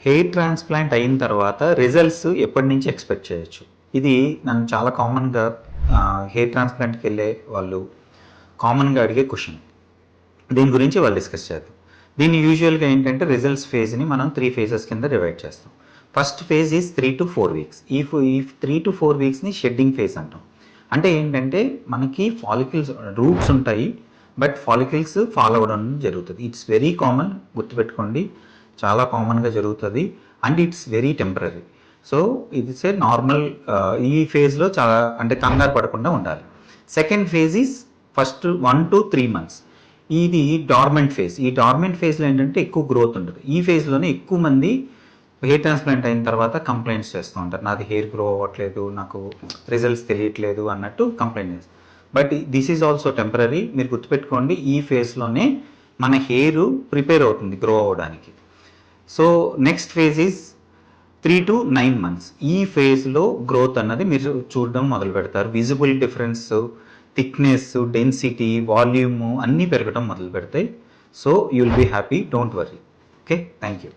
Hair transplant అయిన తర్వాత results ఎప్పటి నుంచి ఎక్స్పెక్ట్ చేయొచ్చు? ఇది నన్ను చాలా కామన్గా హెయిర్ ట్రాన్స్ప్లాంట్కి వెళ్ళే వాళ్ళు కామన్గా అడిగే క్వశ్చన్. దీని గురించి వాళ్ళు డిస్కస్ చేద్దాం. దీన్ని యూజువల్గా ఏంటంటే రిజల్ట్స్ ఫేజ్ని మనం 3 ఫేజెస్ కింద డివైడ్ చేస్తాం. First phase is 3 to 4 weeks. ఈ 3 to 4 వీక్స్ని షెడ్డింగ్ ఫేజ్ అంటాం. అంటే ఏంటంటే మనకి ఫాలికల్స్ రూట్స్ ఉంటాయి, బట్ ఫాలికల్స్ ఫాల్ అవ్వడం జరుగుతుంది. ఇట్స్ వెరీ కామన్, గుర్తుపెట్టుకోండి, చాలా కామన్గా జరుగుతుంది. And it's very temporary. So it's a normal. ఈ ఫేజ్లో చాలా అంటే కంగారు పడకుండా ఉండాలి. Second phase is first 1 to 3 months. ఇది డార్మెంట్ ఫేజ్. ఈ డార్మెంట్ ఫేజ్లో ఏంటంటే ఎక్కువ గ్రోత్ ఉంటుంది. ఈ ఫేజ్లోనే ఎక్కువ మంది హెయిర్ ట్రాన్స్ప్లాంట్ అయిన తర్వాత కంప్లైంట్స్ చేస్తూ ఉంటారు, నాది హెయిర్ గ్రో అవ్వట్లేదు, నాకు రిజల్ట్స్ తెలియట్లేదు అన్నట్టు కంప్లైంట్ చేస్తారు. But this is also temporary. మీరు గుర్తుపెట్టుకోండి, ఈ ఫేజ్లోనే మన హెయిర్ ప్రిపేర్ అవుతుంది గ్రో అవ్వడానికి. So next phase is 3 to 9 months. ఈ ఫేజ్లో గ్రోత్ అన్నది మీరు చూడడం మొదలు పెడతారు. Visible difference, thickness, density, volume అన్నీ పెరగడం మొదలు పెడతాయి. So you will be happy, don't worry. Okay, thank you.